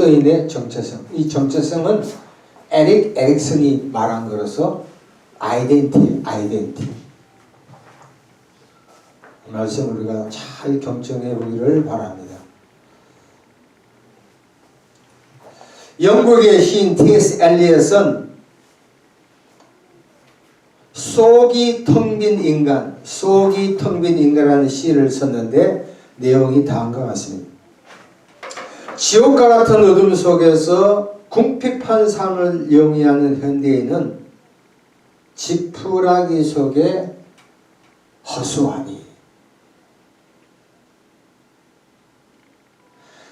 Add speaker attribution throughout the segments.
Speaker 1: 그리스도인의 정체성. 이 정체성은 에릭 에릭슨이 말한 거로서 아이덴티. 이 말씀 우리가 잘 경청해 보기를 바랍니다. 영국의 시인 T.S. 엘리엇은 속이 텅 빈 인간이라는 시를 썼는데 내용이 다음과 같습니다. 지옥과 같은 어둠 속에서 궁핍한 삶을 영위하는 현대인은 지푸라기 속에 허수아비.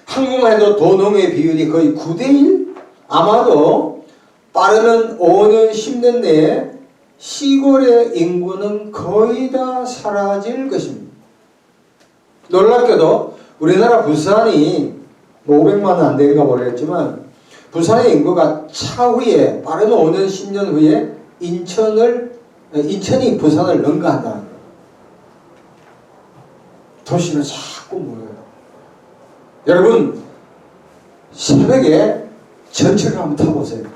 Speaker 1: 한국만 해도 도농의 비율이 거의 9대1? 아마도 빠르면 5년 10년 내에 시골의 인구는 거의 다 사라질 것입니다. 놀랍게도 우리나라 부산이 500만은 안 되는가 모르겠지만 부산의 인구가 차후에 빠르면 5년 10년 후에 인천이 부산을 능가한다는 거예요. 도시는 자꾸 모여요. 여러분 새벽에 전철을 한번 타보세요.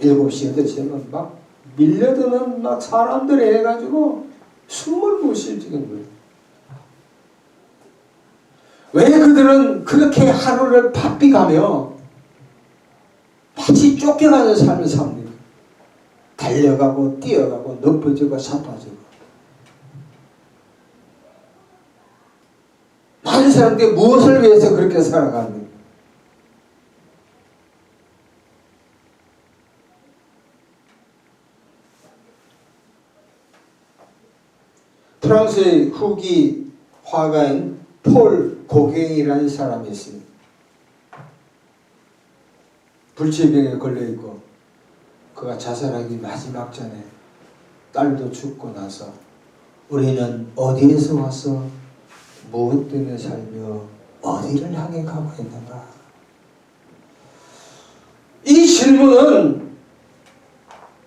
Speaker 1: 7시 8시에는 막 밀려드는 막 사람들이 해가지고 숨을 못 쉴 정도예요. 왜 그들은 그렇게 하루를 바삐 가며 마치 쫓겨가는 삶을 삽니까? 달려가고 뛰어가고 넘어지고 사빠지고. 많은 사람들이 무엇을 위해서 그렇게 살아갑니까? 프랑스의 후기 화가인 폴 고갱이라는 사람이 있습니다. 불치병에 걸려있고 그가 자살하기 마지막 전에 딸도 죽고 나서 우리는 어디에서 와서 무엇 때문에 살며 어디를 향해 가고 있는가? 이 질문은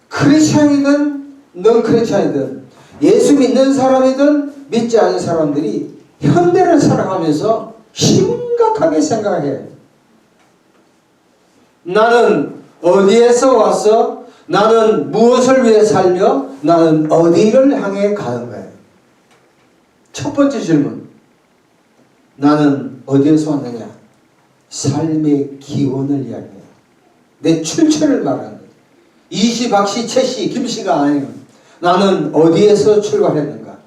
Speaker 1: 크리스찬이든 넌 크리스찬이든 예수 믿는 사람이든 믿지 않는 사람들이 현대를 살아가면서 심각하게 생각해. 나는 어디에서 와서 나는 무엇을 위해 살며 나는 어디를 향해 가는 거예요. 첫 번째 질문. 나는 어디에서 왔느냐? 삶의 기원을 이야기해요. 내 출처를 말하는 거예요. 이씨, 박씨, 채씨, 김씨가 아니에요. 나는 어디에서 출발했는가?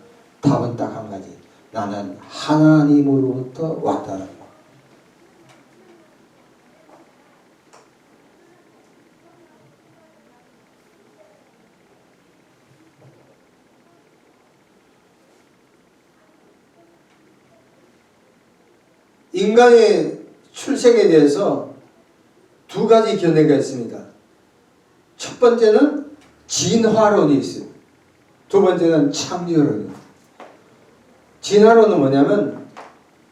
Speaker 1: 답은 딱 한 가지. 나는 하나님으로부터 왔다는 거. 인간의 출생에 대해서 두 가지 견해가 있습니다. 첫 번째는 진화론이 있어요. 두 번째는 창조론이에요. 진화론은 뭐냐면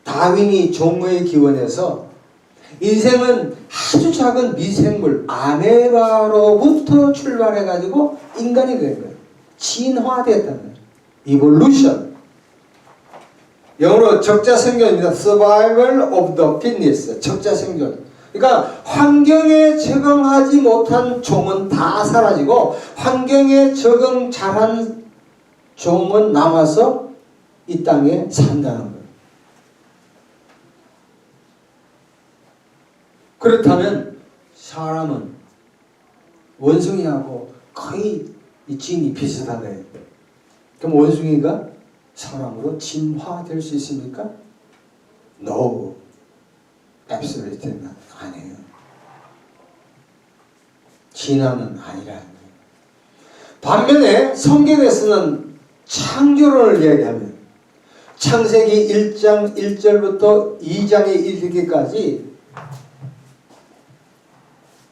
Speaker 1: 다윈이 종의 기원에서 인생은 아주 작은 미생물 아메바로부터 출발해가지고 인간이 된 거예요. 진화됐다는 거예요. 이볼루션. 영어로 적자생존입니다. Survival of the fittest. 적자생존. 그러니까 환경에 적응하지 못한 종은 다 사라지고 환경에 적응 잘한 종은 남아서 이 땅에 산다는 거예요. 그렇다면 사람은 원숭이하고 거의 이 진이 비슷하네요. 그럼 원숭이가 사람으로 진화될 수 있습니까? No. Absolutely 아니에요. 진화는 아니라는 거예요. 반면에 성경에서는 창조론을 이야기하면 창세기 1장 1절부터 2장에 이르기까지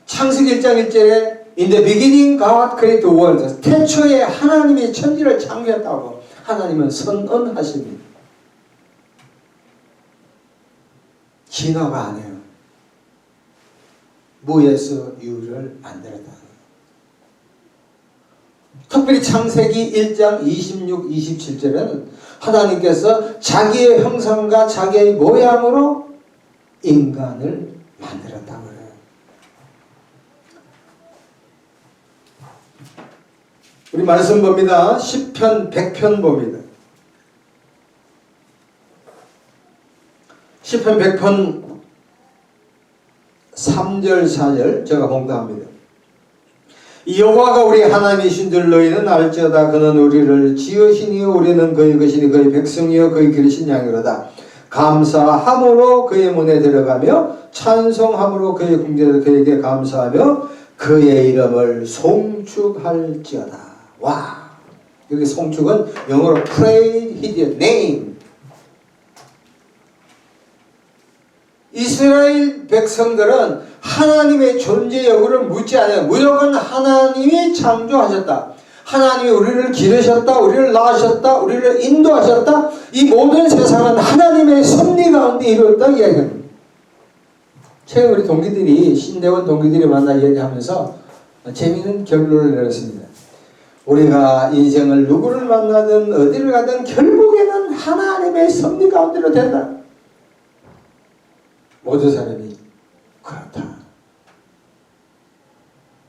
Speaker 1: 창세기 1장 1절에 In the beginning God created the world. 태초에 하나님이 천지를 창조했다고. 하나님은 선언하십니다. 진화가 아니에요. 무에서 유를 만들었다. 특별히 창세기 1장 26, 27절에는 하나님께서 자기의 형상과 자기의 모양으로 인간을 만들었다고 그래요. 우리 말씀 봅니다. 시편 100편 봅니다. 시편 100편 3절 4절 제가 봉독합니다. 여호와가 우리 하나님이신 줄 너희는 알지어다. 그는 우리를 지으시니 우리는 그의 것이니 그의 백성이여 그의 기르신 양이로다. 감사함으로 그의 문에 들어가며 찬송함으로 그의 궁전에 그에게 감사하며 그의 이름을 송축할지어다. 와, 여기 송축은 영어로 praise his name. 이스라엘 백성들은 하나님의 존재 여부를 묻지 않아요. 무조건 하나님이 창조하셨다. 하나님이 우리를 기르셨다. 우리를 낳으셨다. 우리를 인도하셨다. 이 모든 세상은 하나님의 섭리 가운데 이루었다 이야기합니다. 최근 우리 동기들이 신대원 동기들이 만나 이야기하면서 재미있는 결론을 내렸습니다. 우리가 인생을 누구를 만나든 어디를 가든 결국에는 하나님의 섭리 가운데로 된다. 모든 사람이 그렇다.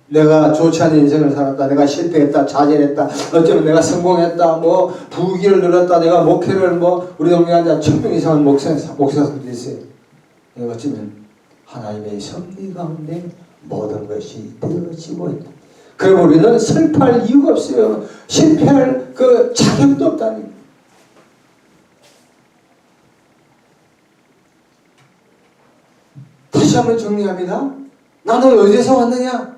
Speaker 1: 내가 좋지 않은 인생을 살았다. 내가 실패했다. 좌절했다. 어쩌면 내가 성공했다. 뭐 부귀를 늘었다. 내가 목회를 우리 동네에 한 1000명 이상은 목사들이 있어요. 어쩌면 하나님의 섭리 가운데 모든 것이 되어지고 있다. 그럼 우리는 슬퍼할 이유가 없어요. 실패할 그 자격도 없다니. 다시 한번 정리합니다. 나는 어디서 왔느냐?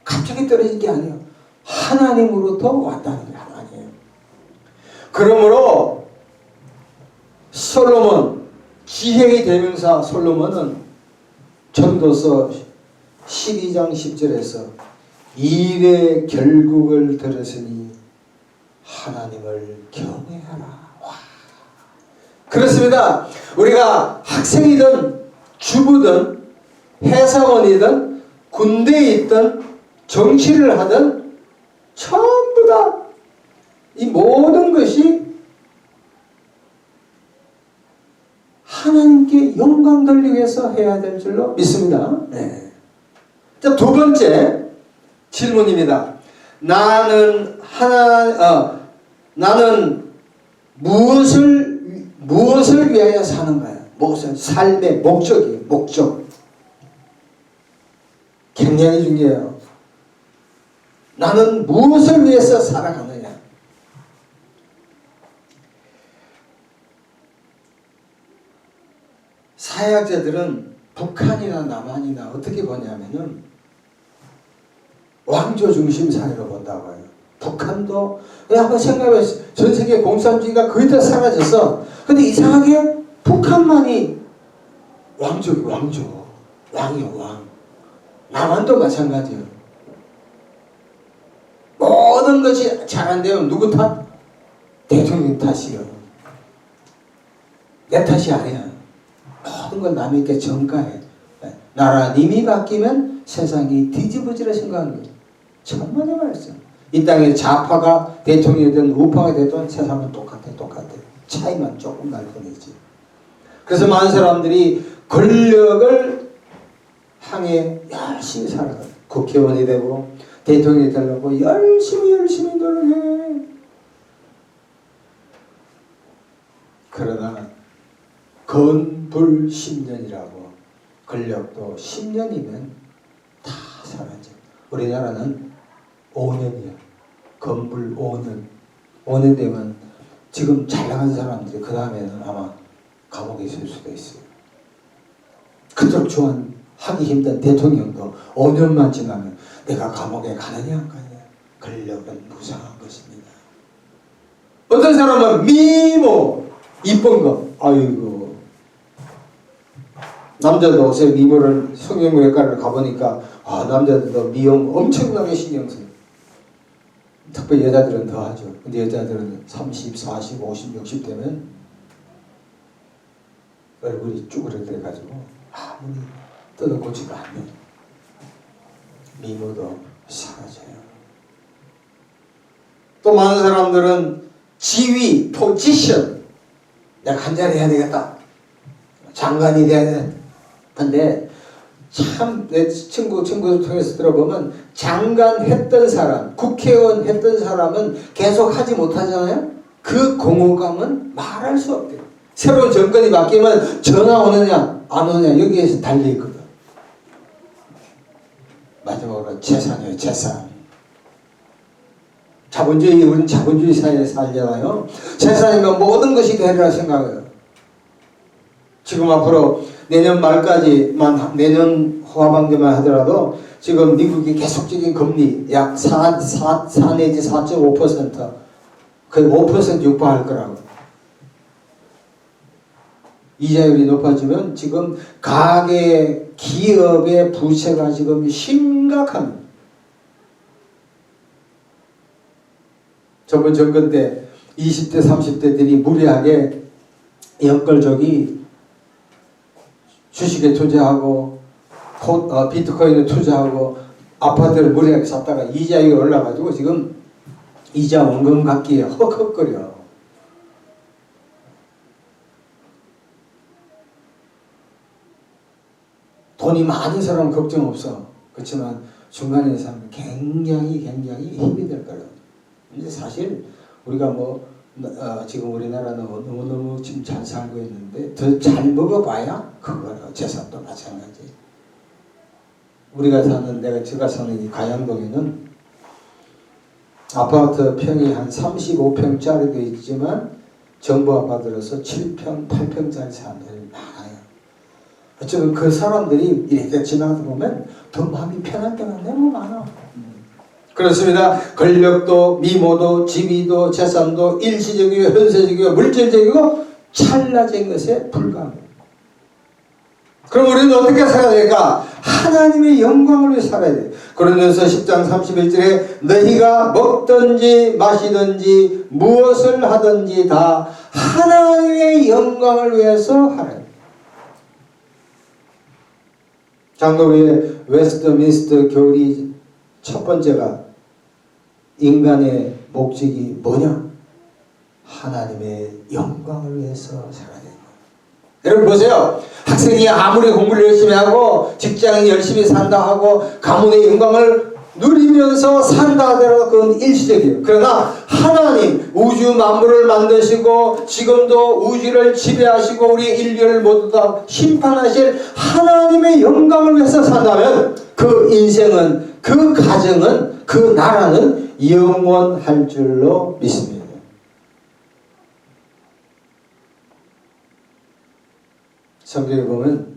Speaker 1: 갑자기 떨어진 게 아니에요. 하나님으로부터 왔다는 게 하나님이에요. 그러므로 솔로몬, 지혜의 대명사 솔로몬은 전도서 12장 10절에서 일의 결국을 들었으니 하나님을 경외하라. 와. 그렇습니다. 우리가 학생이든 주부든 회사원이든 군대에 있든 정치를 하든 전부 다 이 모든 것이 하나님께 영광 돌리기 위해서 해야 될 줄로 믿습니다. 네. 자, 두 번째 질문입니다. 나는 무엇을 위하여 사는가요? 무엇을 삶의 목적이에요. 목적. 굉장히 중요해요. 나는 무엇을 위해서 살아가느냐? 사회학자들은 북한이나 남한이나 어떻게 보냐면은 왕조 중심 사회로 본다고 해요. 북한도 한번 생각해 전 세계 공산주의가 거의 다 사라졌어. 근데 이상하게 북한만이 왕이요 왕. 남한도 마찬가지예요. 모든 것이 잘 안 되면 누구 탓? 대통령 탓이요. 내 탓이 아니야. 모든 건 남에게 전가해. 나라 님이 바뀌면 세상이 뒤집어지라 생각하는 거예요. 천만의 말씀. 이 땅에 좌파가 대통령이 되든 우파가 되든 세상은 똑같아. 차이만 조금 날 뿐이지. 그래서 많은 사람들이 권력을 향해 열심히 살아가요. 국회의원이 되고 대통령이 되려고 열심히 노력해. 그러나 건불 10년이라고 권력도 10년이면 다 사라져. 우리나라는 5년이야. 건불 5년. 5년 되면 지금 잘 나간 사람들이 그 다음에는 아마 감옥에 있을 수도 있어요. 그토록 하기 힘든 대통령도 5년만 지나면 내가 감옥에 가느냐 안 가느냐. 권력은 무상한 것입니다. 어떤 사람은 미모 이쁜 거. 아이고. 남자도 요새 미모를 성형외과를 가보니까 남자들도 미용 엄청나게 신경 써요. 특별히 여자들은 더 하죠. 근데 여자들은 30, 40, 50, 60 되면 얼굴이 쭈그러들어가지고 아무리 뜯어고지도 않는 미모도 사라져요. 또 많은 사람들은 지위, 포지션, 내가 한 자리 해야 되겠다. 장관이 돼야 돼. 근데 참 내 친구들 통해서 들어보면 장관 했던 사람, 국회의원 했던 사람은 계속 하지 못하잖아요. 그 공허감은 말할 수 없대요. 새로운 정권이 바뀌면 전화 오느냐 안 오느냐 여기에서 달려있거든. 마지막으로 재산이에요. 재산. 자본주의, 우리는 자본주의 사회에 살잖아요. 재산이면 모든 것이 되리라 생각해요. 지금 앞으로 내년 말까지만, 내년 하반기만 하더라도 지금 미국이 계속적인 금리 약 4 내지 4.5% 거의 5% 육박할 거라고. 이자율이 높아지면 지금 가계, 기업의 부채가 지금 심각합니다. 저번 정권 때 20대, 30대들이 무리하게 연끌족이 주식에 투자하고 비트코인에 투자하고 아파트를 무리하게 샀다가 이자율이 올라가지고 지금 이자 원금 갚기에 헉헉거려. 돈이 많은 사람은 걱정 없어. 그렇지만 중간에 있는 사람은 굉장히 힘이 될 거라고. 근데 사실 우리가 지금 우리나라는 너무너무 지금 잘 살고 있는데 더 잘 먹어봐야 그거라. 재산도 마찬가지. 제가 사는 이 가양동에는 아파트 평이 한 35평짜리도 있지만 정부 아파트로서 7평, 8평짜리 사람들이 많아요. 어쩌면 그 사람들이 이렇게 지나다 보면 더 마음이 편할 때가 너무 많아. 그렇습니다. 권력도, 미모도, 지위도, 재산도 일시적이고 현세적이고 물질적이고 찰나적인 것에 불과합니다. 그럼 우리는 어떻게 살아야 될까? 하나님의 영광을 위해 살아야 돼요. 고린도서 10장 31절에 너희가 먹든지 마시든지 무엇을 하든지 다 하나님의 영광을 위해서 하라. 장로교의 웨스트민스터 교리 첫 번째가 인간의 목적이 뭐냐? 하나님의 영광을 위해서 살아야 돼요. 여러분 보세요. 학생이 아무리 공부를 열심히 하고 직장인 열심히 산다 하고 가문의 영광을 누리면서 산다 하더라도 그건 일시적이에요. 그러나 하나님 우주 만물을 만드시고 지금도 우주를 지배하시고 우리 인류를 모두 다 심판하실 하나님의 영광을 위해서 산다면 그 인생은, 그 가정은, 그 나라는 영원할 줄로 믿습니다. 성경에 보면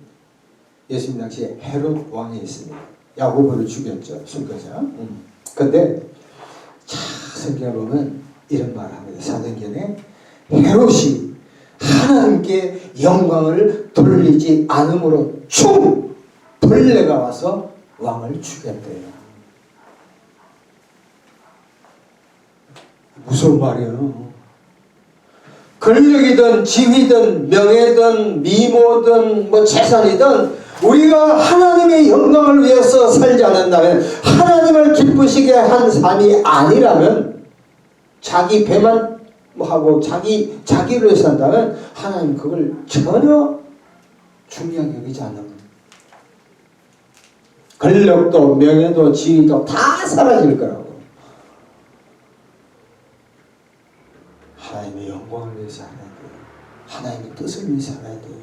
Speaker 1: 예수님 당시에 헤롯 왕이 있습니다. 야고보를 죽였죠. 술거자. 근데 성경에 보면 이런 말을 합니다. 사도행전에 헤롯이 하나님께 영광을 돌리지 않으므로 총 벌레가 와서 왕을 죽였대요. 무서운 말이에요. 권력이든 지위든 명예든 미모든 재산이든 우리가 하나님의 영광을 위해서 살지 않는다면, 하나님을 기쁘시게 한 삶이 아니라면, 자기 배만 하고 자기를 위해서 산다면 하나님 그걸 전혀 중요하게 여기지 않는 거예요. 권력도 명예도 지위도 다 사라질 거라고. 하나님의 영광을 위해서 살아야 돼요. 하나님의 뜻을 위해서 살아야 돼요.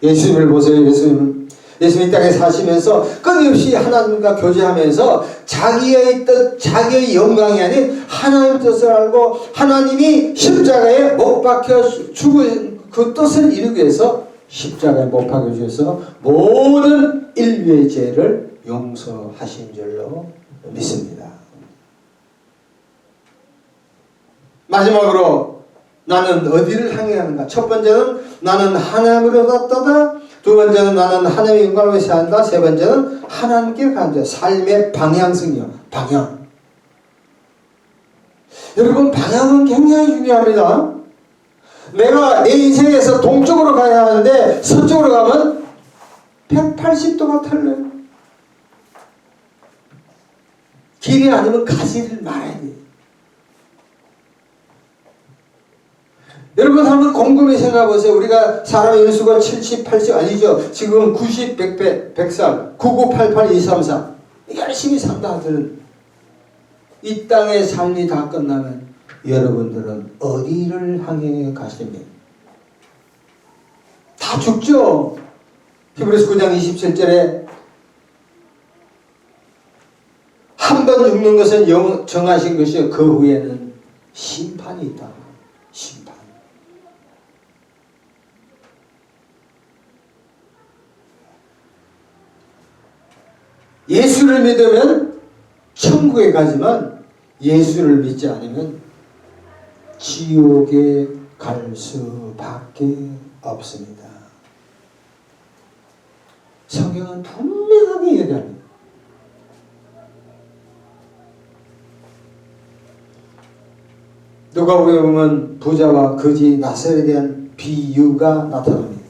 Speaker 1: 예수님을 보세요. 예수님 땅에 사시면서 끊임없이 하나님과 교제하면서 자기의 뜻, 자기의 영광이 아닌 하나님의 뜻을 알고 하나님이 십자가에 못 박혀 죽은 그 뜻을 이루기 위해서 십자가에 못 박혀 주셔서 모든 인류의 죄를 용서하신 줄로 믿습니다. 마지막으로 나는 어디를 향해 가는가? 첫 번째는 나는 하나님으로 떠다. 두 번째는 나는 하나님의 영광을 위해서 한다. 세 번째는 하나님께 간다. 삶의 방향성이요. 방향. 여러분, 방향은 굉장히 중요합니다. 내가 내 인생에서 동쪽으로 가야 하는데 서쪽으로 가면 180도가 틀려요. 길이 아니면 가지를 말아야 돼요. 여러분 한번 곰곰이 생각해 보세요. 우리가 사람 인수가 70, 80 아니죠. 지금 90, 100, 100살, 9988, 234 열심히 산다 하더는 이 땅의 삶이 다 끝나면 여러분들은 어디를 향해 가십니까? 다 죽죠. 히브리서 9장 27절에 한 번 죽는 것은 정하신 것이요 그 후에는 심판이 있다. 심판. 예수를 믿으면 천국에 가지만 예수를 믿지 않으면 지옥에 갈 수밖에 없습니다. 성경은 분명하게 얘기합니다. 누가복음에 보면 부자와 거지 나사렛에 대한 비유가 나타납니다.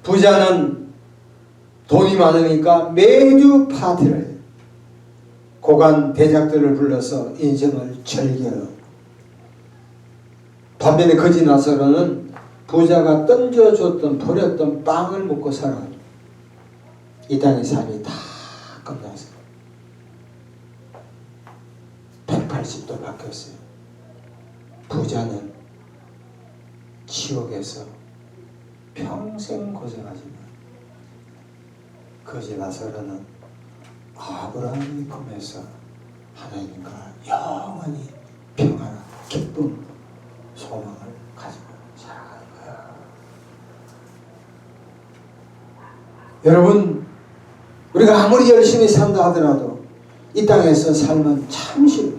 Speaker 1: 부자는 돈이 많으니까 매주 파티를 해요. 고관 대작들을 불러서 인생을 즐겨요. 반면에 거지 나사로는 부자가 던져줬던 버렸던 빵을 먹고 살아요. 이 땅의 삶이 다 끝났어요. 180도 바뀌었어요. 부자는 지옥에서 평생 고생하지만 거지 나사로는 아브라함이 꿈에서 하나님과 영원히 평안한 기쁨, 소망을 가지고 살아가는 거야. 여러분, 우리가 아무리 열심히 산다 하더라도 이 땅에서 삶은 잠시,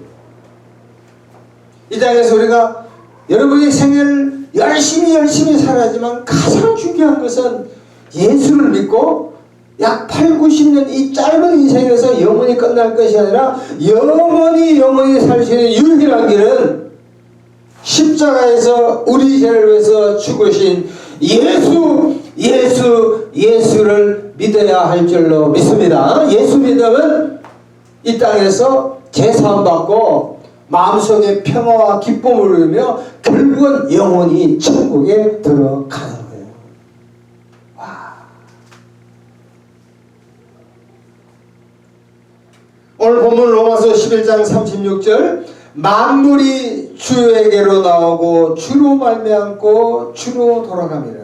Speaker 1: 이 땅에서 우리가 여러분의 생애를 열심히 살아야지만 가장 중요한 것은 예수를 믿고 약 8, 90년 이 짧은 인생에서 영원히 끝날 것이 아니라 영원히 살 수 있는 유일한 길은 십자가에서 우리 죄를 위해서 죽으신 예수를 믿어야 할 줄로 믿습니다. 예수 믿으면 이 땅에서 제사함 받고 마음속에 평화와 기쁨을 누리며 결국은 영원히 천국에 들어가는 거예요. 와. 오늘 본문 로마서 11장 36절 만물이 주에게로 나오고 주로 말미암고 주로 돌아갑니다.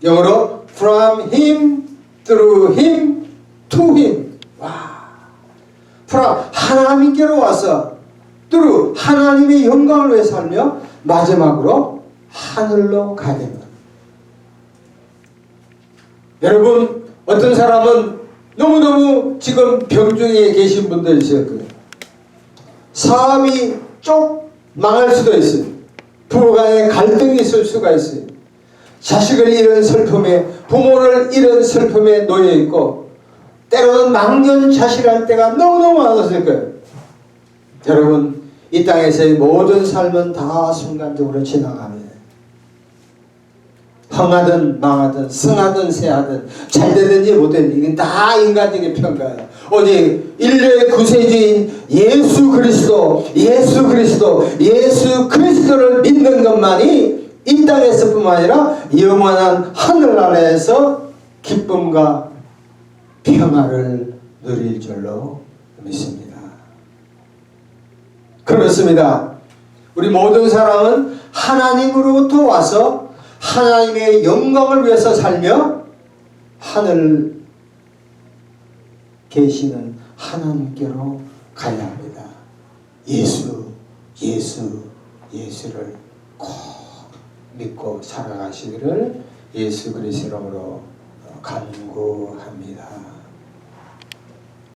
Speaker 1: 영어로 from him, through him, to him. 와. from 하나님께로 와서 through 하나님의 영광을 위해 살며 마지막으로 하늘로 가게 됩니다. 여러분, 어떤 사람은 너무너무 지금 병중에 계신 분들 있을 거예요. 사업이 쪽 망할 수도 있어요. 부부간에 갈등이 있을 수가 있어요. 자식을 잃은 슬픔에, 부모를 잃은 슬픔에 놓여 있고, 때로는 망연자실할 때가 너무너무 많았을 거예요. 여러분, 이 땅에서의 모든 삶은 다 순간적으로 지나갑니다. 흥하든 망하든 승하든 쇠하든 잘 되든지 못 되든지 이건 다 인간적인 평가예요. 오직 인류의 구세주인 예수 그리스도를 믿는 것만이 이 땅에서 뿐만 아니라 영원한 하늘나라에서 기쁨과 평화를 누릴 줄로 믿습니다. 그렇습니다. 우리 모든 사람은 하나님으로부터 와서 하나님의 영광을 위해서 살며 하늘 계시는 하나님께로 가야 합니다. 예수를 꼭 믿고 살아가시기를 예수 그리스도 이름으로 간구합니다.